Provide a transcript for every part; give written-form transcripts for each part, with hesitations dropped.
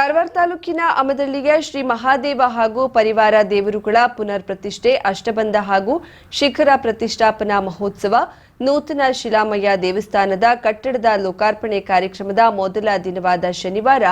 ಕಾರವಾರ ತಾಲೂಕಿನ ಅಮದಳ್ಳಿಯ ಶ್ರೀ ಮಹಾದೇವ ಹಾಗೂ ಪರಿವಾರ ದೇವರುಗಳ ಪುನರ್ ಪ್ರತಿಷ್ಠೆ ಅಷ್ಟಬಂಧ ಹಾಗೂ ಶಿಖರ ಪ್ರತಿಷ್ಠಾಪನಾ ಮಹೋತ್ಸವ ನೂತನ ಶಿಲಾಮಯ ದೇವಸ್ಥಾನದ ಕಟ್ಟಡದ ಲೋಕಾರ್ಪಣೆ ಕಾರ್ಯಕ್ರಮದ ಮೊದಲ ದಿನವಾದ ಶನಿವಾರ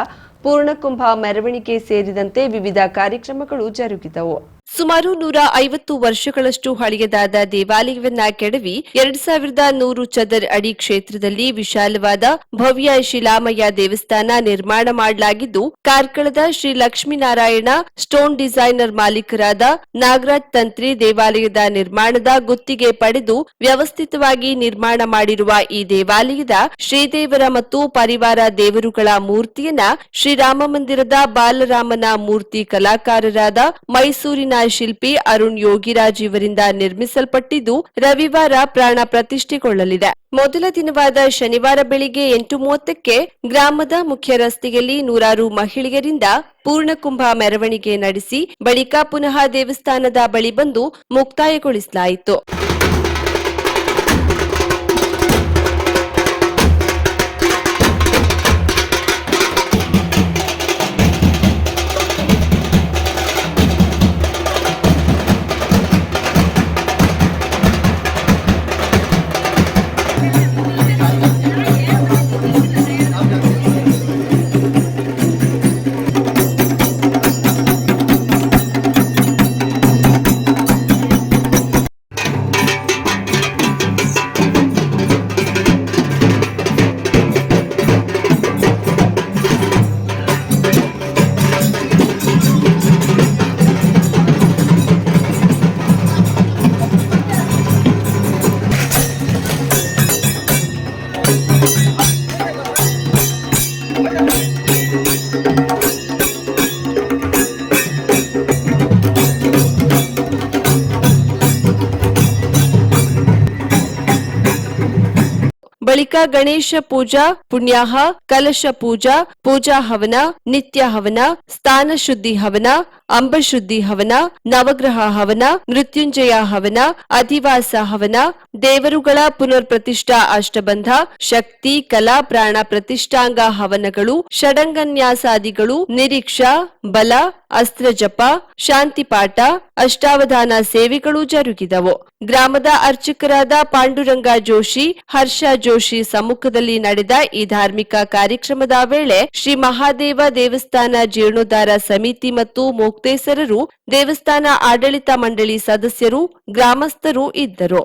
ಪೂರ್ಣಕುಂಭ ಮೆರವಣಿಗೆ ಸೇರಿದಂತೆ ವಿವಿಧ ಕಾರ್ಯಕ್ರಮಗಳು ಜರುಗಿದವು. ಸುಮಾರು 150 ವರ್ಷಗಳಷ್ಟು ಹಳೆಯದಾದ ದೇವಾಲಯವನ್ನ ಕೆಡವಿ 2100 ಚದರ್ ಅಡಿ ಕ್ಷೇತ್ರದಲ್ಲಿ ವಿಶಾಲವಾದ ಭವ್ಯ ಶಿಲಾಮಯ ದೇವಸ್ಥಾನ ನಿರ್ಮಾಣ ಮಾಡಲಾಗಿದ್ದು, ಕಾರ್ಕಳದ ಶ್ರೀ ಲಕ್ಷ್ಮೀನಾರಾಯಣ ಸ್ಟೋನ್ ಡಿಸೈನರ್ ಮಾಲೀಕರಾದ ನಾಗರಾಜ್ ತಂತ್ರಿ ದೇವಾಲಯದ ನಿರ್ಮಾಣದ ಗುತ್ತಿಗೆ ಪಡೆದು ವ್ಯವಸ್ಥಿತವಾಗಿ ನಿರ್ಮಾಣ ಮಾಡಿರುವ ಈ ದೇವಾಲಯದ ಶ್ರೀದೇವರ ಮತ್ತು ಪರಿವಾರ ದೇವರುಗಳ ಮೂರ್ತಿಯನ್ನ ಶ್ರೀರಾಮ ಮಂದಿರದ ಬಾಲರಾಮನ ಮೂರ್ತಿ ಕಲಾಕಾರರಾದ ಮೈಸೂರಿನ ಶಿಲ್ಪಿ ಅರುಣ್ ಯೋಗಿರಾಜ್ ಇವರಿಂದ ನಿರ್ಮಿಸಲ್ಪಟ್ಟಿದ್ದು ರವಿವಾರ ಪ್ರಾಣ ಪ್ರತಿಷ್ಠೆಗೊಳ್ಳಲಿದೆ. ಮೊದಲ ದಿನವಾದ ಶನಿವಾರ ಬೆಳಿಗ್ಗೆ 8:30ಕ್ಕೆ ಗ್ರಾಮದ ಮುಖ್ಯ ರಸ್ತೆಯಲ್ಲಿ ನೂರಾರು ಮಹಿಳೆಯರಿಂದ ಪೂರ್ಣಕುಂಭ ಮೆರವಣಿಗೆ ನಡೆಸಿ ಬಳಿಕ ಪುನಃ ದೇವಸ್ಥಾನದ ಬಳಿ ಬಂದು ಮುಕ್ತಾಯಗೊಳಿಸಲಾಯಿತು. ಬಳಿಕ ಗಣೇಶ ಪೂಜಾ, ಪುಣ್ಯಾಹ, ಕಲಶ ಪೂಜಾ, ಪೂಜಾ ಹವನ, ನಿತ್ಯ ಹವನ, ಸ್ಥಾನ ಶುದ್ಧಿ ಹವನ, ಅಂಬಶುದ್ಧಿ ಹವನ, ನವಗ್ರಹ ಹವನ, ಮೃತ್ಯುಂಜಯ ಹವನ, ಅಧಿವಾಸ ಹವನ, ದೇವರುಗಳ ಪುನರ್ ಪ್ರತಿಷ್ಠಾ ಅಷ್ಟಬಂಧ, ಶಕ್ತಿ ಕಲಾ ಪ್ರಾಣ ಪ್ರತಿಷ್ಠಾಂಗ ಹವನಗಳು, ಷಡಂಗನ್ಯಾಸಾದಿಗಳು, ನಿರೀಕ್ಷಾ, ಬಲ, ಅಸ್ತ್ರಜಪ, ಶಾಂತಿಪಾಠ, ಅಷ್ಟಾವಧಾನ ಸೇವೆಗಳು ಜರುಗಿದವು. ಗ್ರಾಮದ ಅರ್ಚಕರಾದ ಪಾಂಡುರಂಗ ಜೋಶಿ, ಹರ್ಷ ಜೋಶಿ ಸಮ್ಮುಖದಲ್ಲಿ ನಡೆದ ಈ ಧಾರ್ಮಿಕ ಕಾರ್ಯಕ್ರಮದ ವೇಳೆ ಶ್ರೀ ಮಹಾದೇವ ದೇವಸ್ಥಾನ ಜೀರ್ಣೋದ್ಧಾರ ಸಮಿತಿ ಮತ್ತು ಮೊಕ್ತೇಸರರು, ದೇವಸ್ಥಾನ ಆಡಳಿತ ಮಂಡಳಿ ಸದಸ್ಯರು, ಗ್ರಾಮಸ್ಥರು ಇದ್ದರು.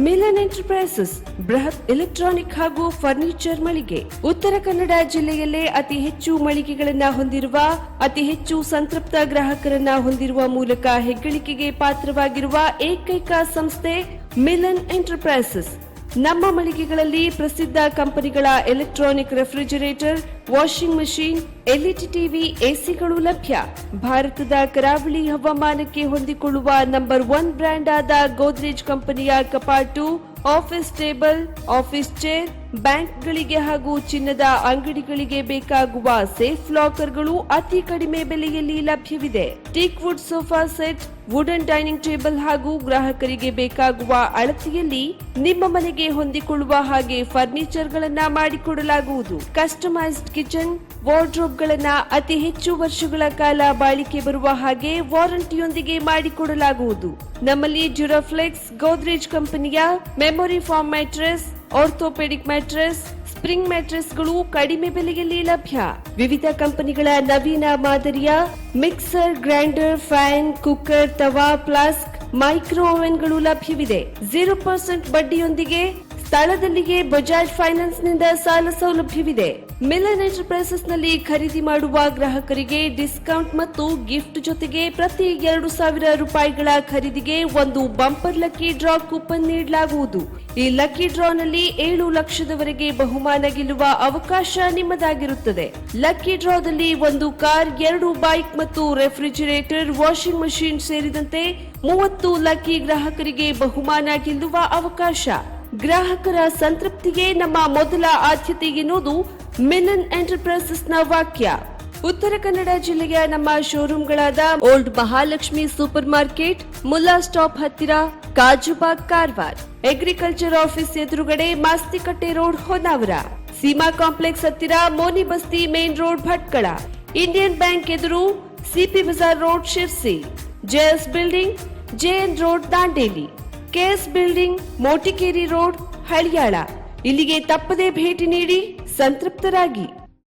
ಮಿಲನ್ ಎಂಟರ್ಪ್ರೈಸಸ್ ಬೃಹತ್ ಎಲೆಕ್ಟ್ರಾನಿಕ್ ಹಾಗೂ ಫರ್ನಿಚರ್ ಮಳಿಗೆ. ಉತ್ತರ ಕನ್ನಡ ಜಿಲ್ಲೆಯಲ್ಲೇ ಅತಿ ಹೆಚ್ಚು ಮಳಿಗೆಗಳನ್ನ ಹೊಂದಿರುವ, ಅತಿ ಹೆಚ್ಚು ಸಂತೃಪ್ತ ಗ್ರಾಹಕರನ್ನ ಹೊಂದಿರುವ ಮೂಲಕ ಹೆಗ್ಗಳಿಕೆಗೆ ಪಾತ್ರವಾಗಿರುವ ಏಕೈಕ ಸಂಸ್ಥೆ ಮಿಲನ್ ಎಂಟರ್ಪ್ರೈಸಸ್. ನಮ್ಮ ಮಳಿಗೆಗಳಲ್ಲಿ ಪ್ರಸಿದ್ಧ ಕಂಪನಿಗಳ electronic refrigerator, washing machine, LED TV, ಎಸಿಗಳು ಲಭ್ಯ. ಭಾರತದ ಕರಾವಳಿ ಹವಾಮಾನಕ್ಕೆ ಹೊಂದಿಕೊಳ್ಳುವ ನಂಬರ್ 1 ಬ್ರ್ಯಾಂಡ್ ಆದ ಗೋದ್ರೇಜ್ ಕಂಪನಿಯ ಕಪಾಟು, ಆಫೀಸ್ ಟೇಬಲ್, ಆಫೀಸ್ ಚೇರ್, ಬ್ಯಾಂಕ್ಗಳಿಗೆ ಹಾಗೂ ಚಿನ್ನದ ಅಂಗಡಿಗಳಿಗೆ ಬೇಕಾಗುವ ಸೇಫ್ ಲಾಕರ್ಗಳು ಅತಿ ಕಡಿಮೆ ಬೆಲೆಯಲ್ಲಿ ಲಭ್ಯವಿದೆ. Teak wood sofa set, wooden dining table ಹಾಗೂ ಗ್ರಾಹಕರಿಗೆ ಬೇಕಾಗುವ ಅಳತೆಯಲ್ಲಿ ನಿಮ್ಮ ಮನೆಗೆ ಹೊಂದಿಕೊಳ್ಳುವ ಹಾಗೆ ಫರ್ನಿಚರ್ ಗಳನ್ನ ಮಾಡಿಕೊಡಲಾಗುವುದು. ಕಸ್ಟಮೈಸ್ಡ್ ಕಿಚನ್ ವಾರ್ಡ್ರೋಬ್ಗಳನ್ನ ಅತಿ ಹೆಚ್ಚು ವರ್ಷಗಳ ಕಾಲ ಬಾಳಿಕೆ ಬರುವ ಹಾಗೆ ವಾರಂಟಿಯೊಂದಿಗೆ ಮಾಡಿಕೊಡಲಾಗುವುದು. ನಮ್ಮಲ್ಲಿ ಡ್ಯೂರಾಫ್ಲೆಕ್ಸ್, ಗೋದ್ರೇಜ್ ಕಂಪನಿಯ memory foam mattress, orthopaedic mattress, spring ಮ್ಯಾಟ್ರೆಸ್ಗಳು ಕಡಿಮೆ ಬೆಲೆಯಲ್ಲಿ ಲಭ್ಯ. ವಿವಿಧ ಕಂಪನಿಗಳ ನವೀನ ಮಾದರಿಯ mixer, grinder, fan, cooker, tawa, flask, micro ಓವೆನ್ಗಳು ಲಭ್ಯವಿದೆ. 0% ಬಡ್ಡಿಯೊಂದಿಗೆ ಸ್ಥಳದಲ್ಲಿಯೇ ಬಜಾಜ್ ಫೈನಾನ್ಸ್ ನಿಂದ ಸಾಲ ಸೌಲಭ್ಯವಿದೆ. ಮಿಲನ್ ಎಂಟರ್ಪ್ರೈಸಸ್ ನಲ್ಲಿ ಖರೀದಿ ಮಾಡುವ ಗ್ರಾಹಕರಿಗೆ ಡಿಸ್ಕೌಂಟ್ ಮತ್ತು ಗಿಫ್ಟ್ ಜೊತೆಗೆ ಪ್ರತಿ 2,000 ರೂಪಾಯಿಗಳ ಖರೀದಿಗೆ ಒಂದು ಬಂಪರ್ ಲಕ್ಕಿ ಡ್ರಾ ಕೂಪನ್ ನೀಡಲಾಗುವುದು. ಈ ಲಕ್ಕಿ ಡ್ರಾನಲ್ಲಿ 7 ಲಕ್ಷದವರೆಗೆ ಬಹುಮಾನ ಗೆಲ್ಲುವ ಅವಕಾಶ ನಿಮ್ಮದಾಗಿರುತ್ತದೆ. ಲಕ್ಕಿ ಡ್ರಾದಲ್ಲಿ 1 ಕಾರ್, 2 ಬೈಕ್ ಮತ್ತು ರೆಫ್ರಿಜಿರೇಟರ್, ವಾಷಿಂಗ್ ಮಷಿನ್ ಸೇರಿದಂತೆ 30 ಲಕ್ಕಿ ಗ್ರಾಹಕರಿಗೆ ಬಹುಮಾನ ಗೆಲ್ಲುವ ಅವಕಾಶ. ಗ್ರಾಹಕರ ಸಂತೃಪ್ತಿಗೆ ನಮ್ಮ ಮೊದಲ ಆದ್ಯತೆ ಎನ್ನುವುದು ಮಿಲನ್ ಎಂಟರ್ಪ್ರೈಸಸ್ ನ ವಾಕ್ಯ. ಉತ್ತರ ಕನ್ನಡ ಜಿಲ್ಲೆಯ ನಮ್ಮ ಶೋರೂಮ್ಗಳಾದ old Mahalakshmi super market, Mulla stop ಹತ್ತಿರ, ಕಾಜುಬಾಗ್, ಕಾರವಾರ, ಅಗ್ರಿಕಲ್ಚರ್ ಆಫೀಸ್ ಎದುರುಗಡೆ, ಮಾಸ್ತಿಕಟ್ಟೆ ರೋಡ್, ಹೊನ್ನಾವರ, ಸೀಮಾ ಕಾಂಪ್ಲೆಕ್ಸ್ ಹತ್ತಿರ, Moni Basti main road, Bhatkal, Indian bank ಎದುರು, CP Bazaar road, Sirsi, JS building, JN road, Dandeli, KS building, Motikeri road, Haliyal. ಇಲ್ಲಿಗೆ ತಪ್ಪದೇ ಭೇಟಿ ನೀಡಿ ಸಂತೃಪ್ತರಾಗಿ.